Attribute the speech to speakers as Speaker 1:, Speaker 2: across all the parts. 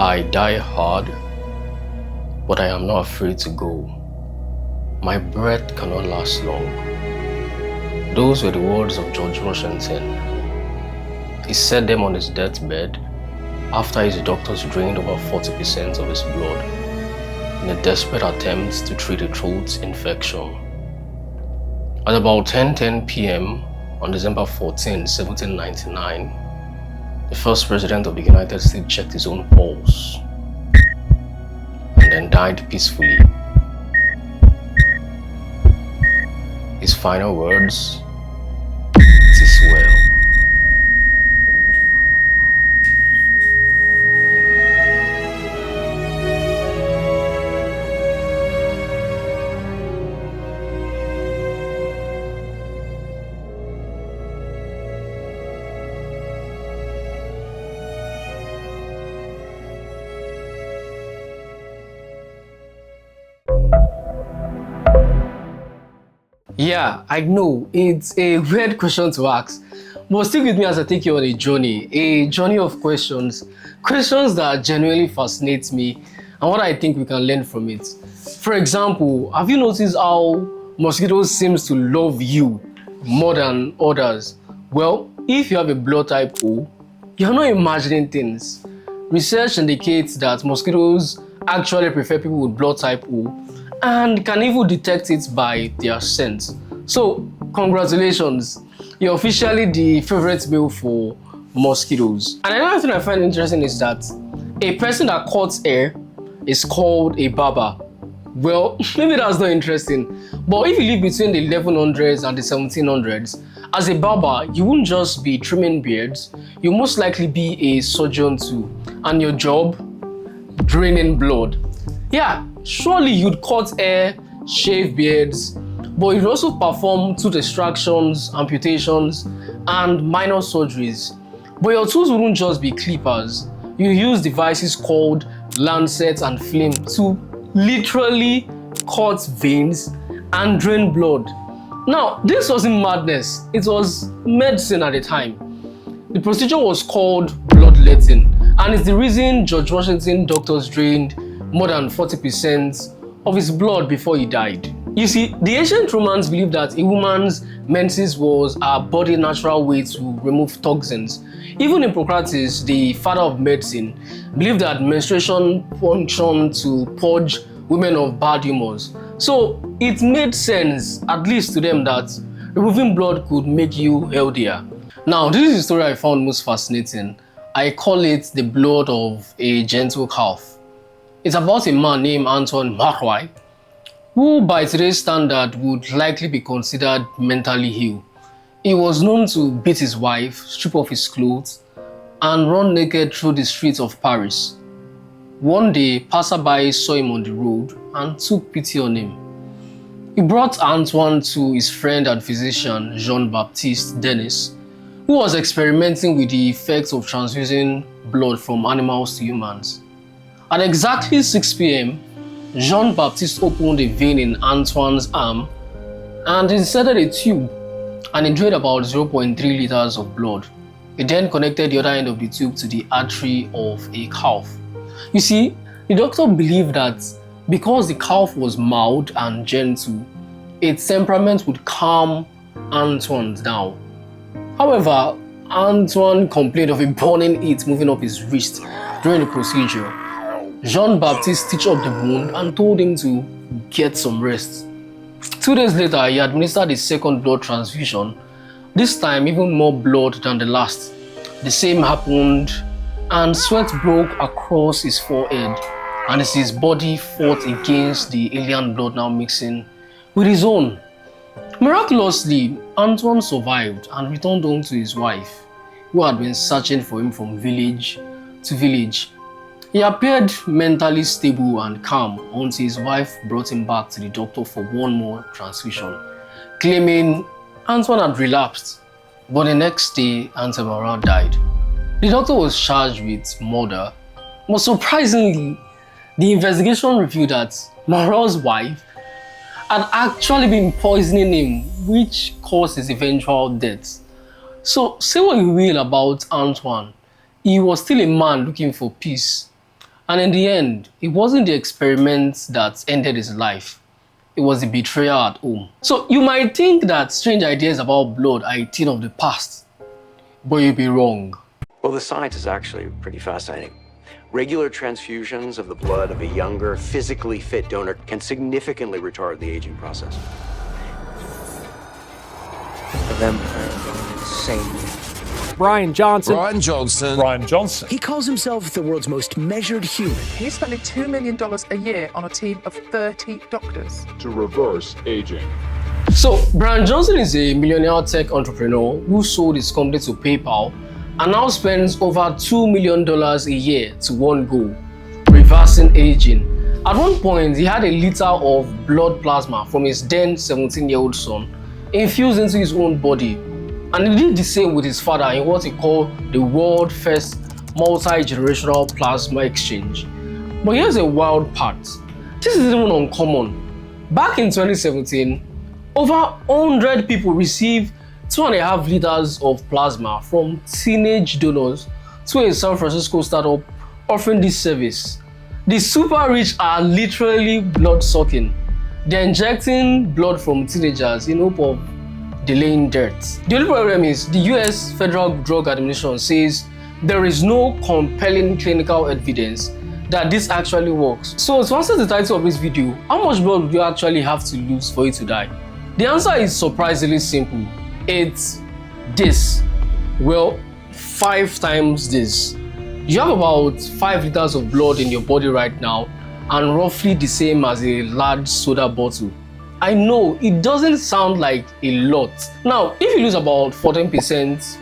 Speaker 1: I die hard, but I am not afraid to go. My breath cannot last long. Those were the words of George Washington. He said them on his deathbed after his doctors drained over 40% of his blood in a desperate attempt to treat a throat infection. At about 10:10 p.m. on December 14, 1799, the first president of the United States checked his own pulse and then died peacefully. His final words, "It is well."
Speaker 2: Yeah, I know it's a weird question to ask, but stick with me as I take you on a journey of questions that genuinely fascinate me and what I think we can learn from it. For example, have you noticed how mosquitoes seems to love you more than others? Well, if you have a blood type O, you're not imagining things. Research indicates that mosquitoes actually prefer people with blood type O and can even detect it by their scent. So, congratulations, you're officially the favorite meal for mosquitoes. And another thing I find interesting is that a person that cuts hair is called a barber. Well, maybe that's not interesting, but if you live between the 1100s and the 1700s, as a barber, you wouldn't just be trimming beards, you most likely be a surgeon too, and your job, draining blood. Yeah, surely you'd cut hair, shave beards, but you'd also perform tooth extractions, amputations, and minor surgeries. But your tools wouldn't just be clippers. You use devices called lancets and flame to literally cut veins and drain blood. Now, this wasn't madness, it was medicine at the time. The procedure was called bloodletting, and it's the reason George Washington doctors drained more than 40% of his blood before he died. You see, the ancient Romans believed that a woman's menses was her body's natural way to remove toxins. Even Hippocrates, the father of medicine, believed that menstruation functioned to purge women of bad humors. So it made sense, at least to them, that removing blood could make you healthier. Now, this is the story I found most fascinating. I call it the blood of a gentle calf. It's about a man named Antoine Quackery, who by today's standard would likely be considered mentally ill. He was known to beat his wife, strip off his clothes, and run naked through the streets of Paris. One day, passersby saw him on the road and took pity on him. He brought Antoine to his friend and physician Jean-Baptiste Denis, who was experimenting with the effects of transfusing blood from animals to humans. At exactly 6 p.m., Jean-Baptiste opened a vein in Antoine's arm and inserted a tube, and it drained about 0.3 liters of blood. He then connected the other end of the tube to the artery of a calf. You see, the doctor believed that because the calf was mild and gentle, its temperament would calm Antoine down. However, Antoine complained of a burning heat moving up his wrist during the procedure. Jean-Baptiste stitched up the wound and told him to get some rest. 2 days later, he administered his second blood transfusion, this time even more blood than the last. The same happened, and sweat broke across his forehead, and as his body fought against the alien blood now mixing with his own. Miraculously, Antoine survived and returned home to his wife, who had been searching for him from village to village. He appeared mentally stable and calm until his wife brought him back to the doctor for one more transfusion, claiming Antoine had relapsed. But the next day, Antoine died. The doctor was charged with murder, but surprisingly, the investigation revealed that Marat's wife had actually been poisoning him, which caused his eventual death. So say what you will about Antoine, he was still a man looking for peace. And in the end, it wasn't the experiment that ended his life. It was the betrayal at home. So you might think that strange ideas about blood are a thing of the past, but you'd be wrong.
Speaker 3: Well, the science is actually pretty fascinating. Regular transfusions of the blood of a younger, physically fit donor can significantly retard the aging process.
Speaker 4: The vampire going insane.
Speaker 5: Brian Johnson.
Speaker 6: Brian Johnson.
Speaker 7: He calls himself the world's most measured human.
Speaker 8: He's spending $2 million a year on a team of 30 doctors.
Speaker 6: To reverse aging.
Speaker 2: So, Brian Johnson is a millionaire tech entrepreneur who sold his company to PayPal and now spends over $2 million a year to one goal: reversing aging. At one point, he had a liter of blood plasma from his then 17-year-old son infused into his own body. And he did the same with his father in what he called the world's first multi-generational plasma exchange. But here's a wild part. This isn't even uncommon. Back in 2017, over 100 people received 2.5 liters of plasma from teenage donors to a San Francisco startup offering this service. The super rich are literally blood-sucking. They're injecting blood from teenagers in hope of delaying death. The only problem is the US Federal Drug Administration says there is no compelling clinical evidence that this actually works. So to answer the title of this video, how much blood would you actually have to lose for you to die? The answer is surprisingly simple. It's this. Well, 5 times this. You have about 5 liters of blood in your body right now and roughly the same as a large soda bottle. I know it doesn't sound like a lot. Now, if you lose about 14%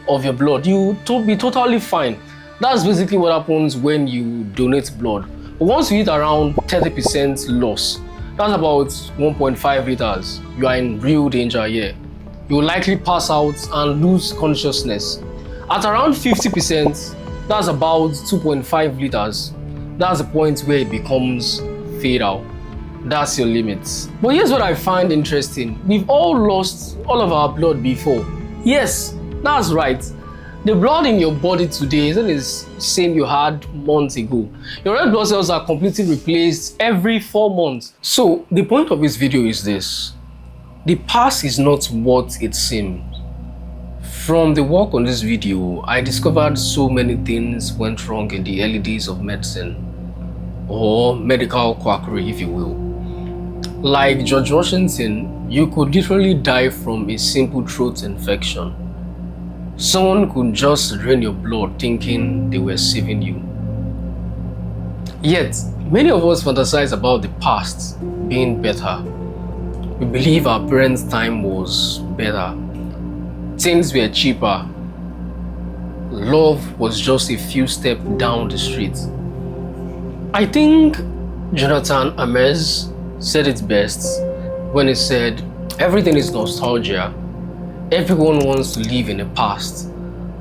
Speaker 2: of your blood, you'll be totally fine. That's basically what happens when you donate blood. But once you hit around 30% loss, that's about 1.5 liters, you are in real danger here. You will likely pass out and lose consciousness. At around 50%, that's about 2.5 liters. That's the point where it becomes fatal. That's your limits. But here's what I find interesting. We've all lost all of our blood before. Yes, that's right. The blood in your body today isn't the same you had months ago. Your red blood cells are completely replaced every 4 months. So the point of this video is this. The past is not what it seems. From the work on this video, I discovered so many things went wrong in the early days of medicine, or medical quackery if you will. Like George Washington, you could literally die from a simple throat infection. Someone could just drain your blood thinking they were saving you. Yet, many of us fantasize about the past being better. We believe our parents' time was better. Things were cheaper. Love was just a few steps down the street. I think Jonathan Ames said it best when he said, everything is nostalgia. Everyone wants to live in the past.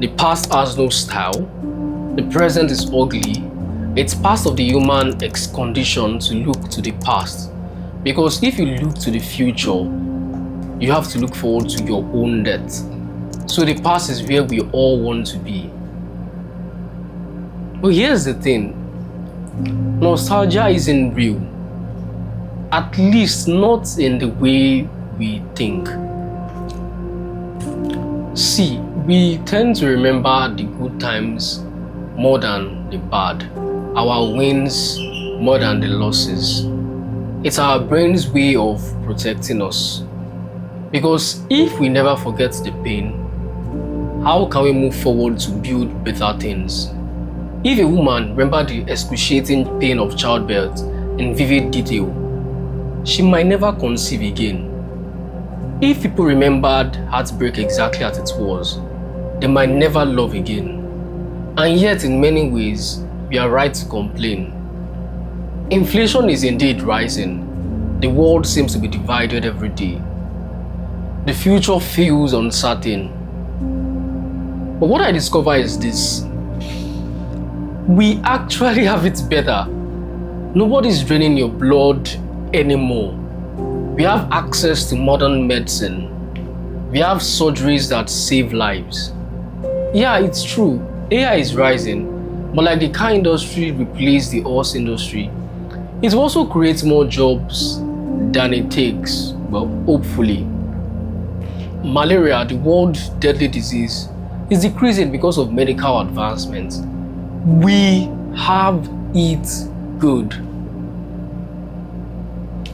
Speaker 2: The past has no style. The present is ugly. It's part of the human condition to look to the past. Because if you look to the future, you have to look forward to your own death. So the past is where we all want to be. But here's the thing. Nostalgia isn't real. At least not in the way we think. See, we tend to remember the good times more than the bad, our wins more than the losses. It's our brain's way of protecting us. Because if we never forget the pain, how can we move forward to build better things? If a woman remembers the excruciating pain of childbirth in vivid detail, she might never conceive again. If people remembered heartbreak exactly as it was, they might never love again. And yet, in many ways, we are right to complain. Inflation is indeed rising. The world seems to be divided every day. The future feels uncertain. But what I discover is this. We actually have it better. Nobody's draining your blood anymore. We have access to modern medicine. We have surgeries that save lives. Yeah, it's true. AI is rising, But like the car industry replaced the horse industry, it also creates more jobs than it takes, well, hopefully. Malaria, the world deadly disease, is decreasing because of medical advancements. We have it good.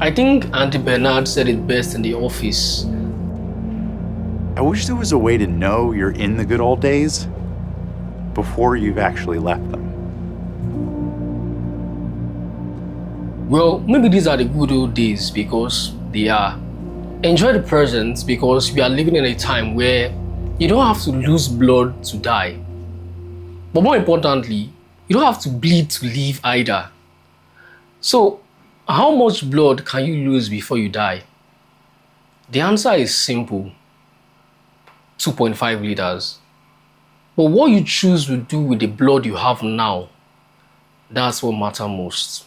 Speaker 2: I think Auntie Bernard said it best in the office.
Speaker 9: I wish there was a way to know you're in the good old days before you've actually left them.
Speaker 2: Well, maybe these are the good old days because they are. Enjoy the present because we are living in a time where you don't have to lose blood to die. But more importantly, you don't have to bleed to live either. So, how much blood can you lose before you die? The answer is simple. 2.5 liters. But what you choose to do with the blood you have now, that's what matters most.